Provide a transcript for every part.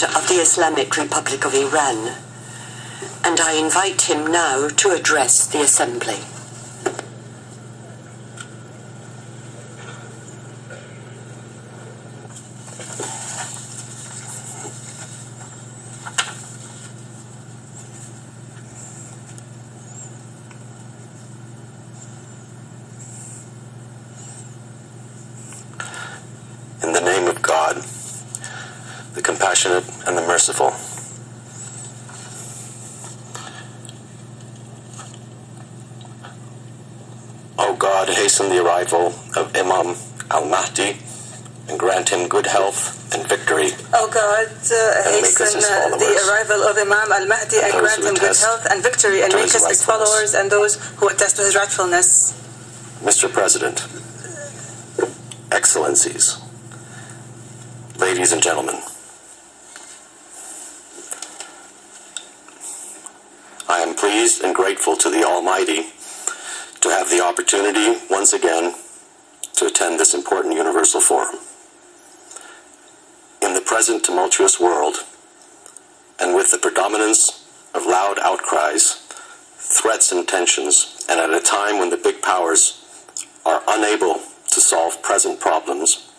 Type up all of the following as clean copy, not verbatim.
President of the Islamic Republic of Iran, and I invite him now to address the Assembly. In the name of God, the compassionate and the merciful. O God, hasten the arrival of Imam al-Mahdi and grant him good health and victory. O God, hasten the arrival of Imam al-Mahdi and grant him good health and victory, and make us his followers and those who attest to his rightfulness. Mr. President, Excellencies, ladies and gentlemen, I am pleased and grateful to the Almighty to have the opportunity once again to attend this important universal forum. In the present tumultuous world, and with the predominance of loud outcries, threats and tensions, and at a time when the big powers are unable to solve present problems,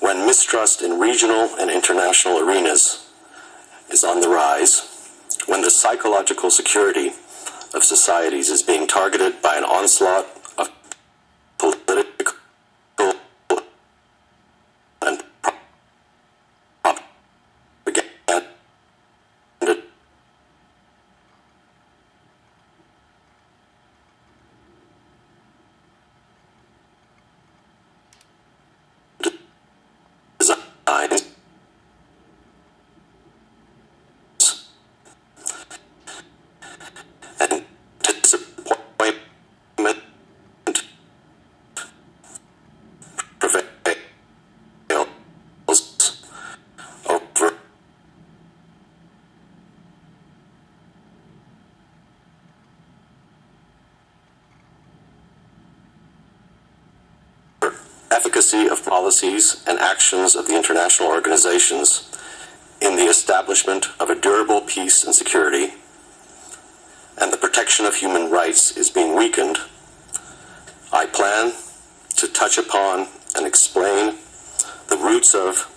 when mistrust in regional and international arenas is on the rise, when the psychological security of societies is being targeted by an onslaught of political and propaganda designs and disappointment prevails over efficacy of policies and actions of the international organizations in the establishment of a durable peace and security, and the protection of human rights is being weakened, I plan to touch upon and explain the roots of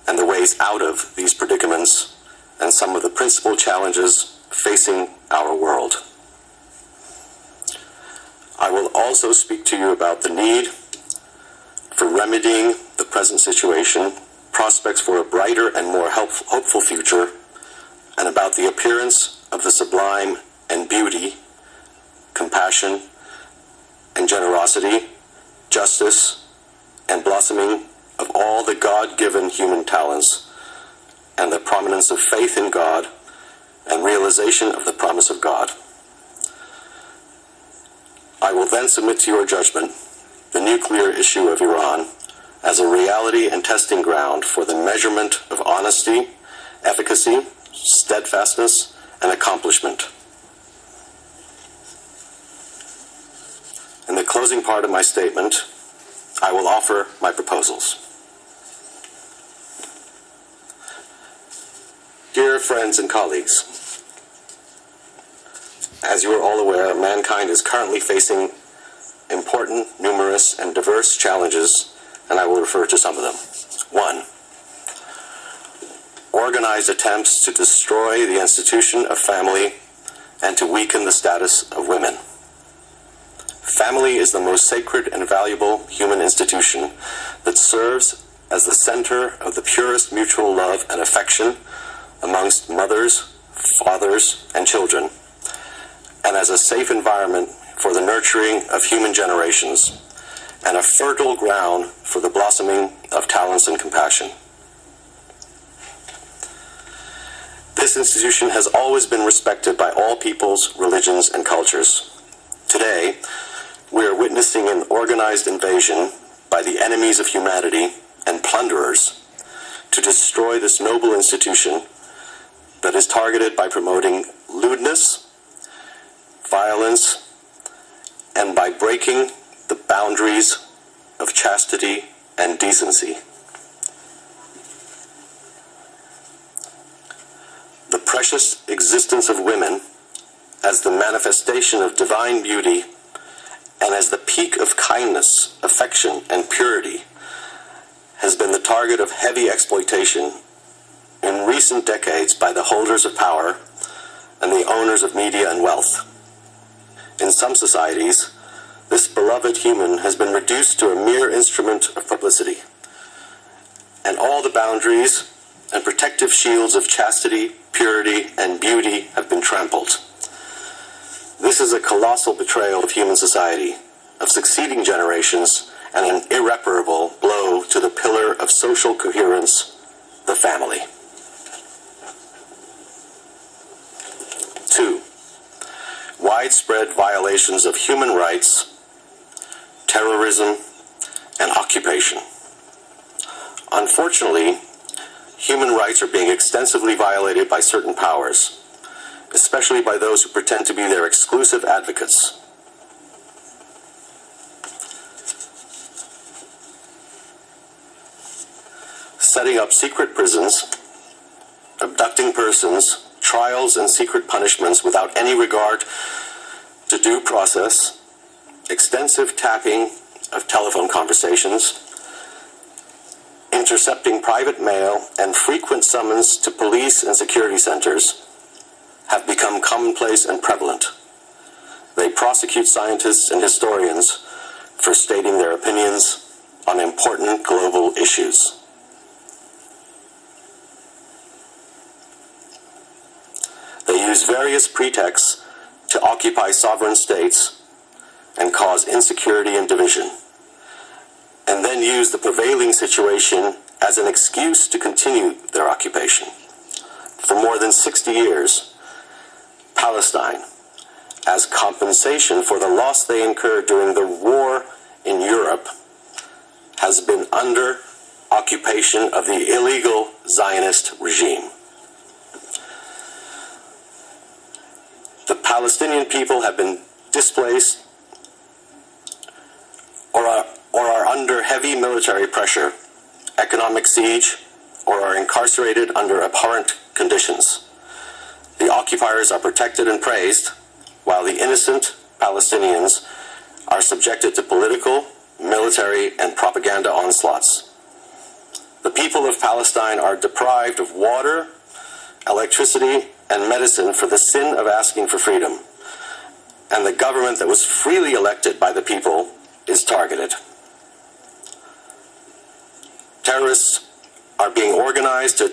and the ways out of these predicaments and some of the principal challenges facing our world. I will also speak to you about the need for remedying the present situation, prospects for a brighter and more hopeful future, and about the appearance of the sublime and beauty, compassion and generosity, justice and blossoming of all the God-given human talents, and the prominence of faith in God and realization of the promise of God. I will then submit to your judgment the nuclear issue of Iran as a reality and testing ground for the measurement of honesty, efficacy, steadfastness, and accomplishment. In the closing part of my statement, I will offer my proposals. Dear friends and colleagues, as you are all aware, mankind is currently facing important, numerous, and diverse challenges, and I will refer to some of them. 1. Organized attempts to destroy the institution of family and to weaken the status of women. Family is the most sacred and valuable human institution that serves as the center of the purest mutual love and affection amongst mothers, fathers, and children, and as a safe environment for the nurturing of human generations, and a fertile ground for the blossoming of talents and compassion. This institution has always been respected by all peoples, religions, and cultures. Today, we are witnessing an organized invasion by the enemies of humanity and plunderers to destroy this noble institution that is targeted by promoting lewdness, violence, and by breaking the boundaries of chastity and decency. precious existence of women as the manifestation of divine beauty and as the peak of kindness, affection, and purity has been the target of heavy exploitation in recent decades by the holders of power and the owners of media and wealth. In some societies, this beloved human has been reduced to a mere instrument of publicity, and all the boundaries and protective shields of chastity, purity, and beauty have been trampled. This is a colossal betrayal of human society, of succeeding generations, and an irreparable blow to the pillar of social coherence, the family. 2. Widespread violations of human rights, terrorism, and occupation. Unfortunately, human rights are being extensively violated by certain powers, especially by those who pretend to be their exclusive advocates. Setting up secret prisons, abducting persons, trials and secret punishments without any regard to due process, extensive tapping of telephone conversations, intercepting private mail, and frequent summons to police and security centers have become commonplace and prevalent. They prosecute scientists and historians for stating their opinions on important global issues. They use various pretexts to occupy sovereign states and cause insecurity and division, and then use the prevailing situation as an excuse to continue their occupation. For more than 60 years, Palestine, as compensation for the loss they incurred during the war in Europe, has been under occupation of the illegal Zionist regime. The Palestinian people have been displaced or are under heavy military pressure, economic siege, or are incarcerated under abhorrent conditions. The occupiers are protected and praised, while the innocent Palestinians are subjected to political, military, and propaganda onslaughts. The people of Palestine are deprived of water, electricity, and medicine for the sin of asking for freedom, and the government that was freely elected by the people is targeted. Terrorists are being organized to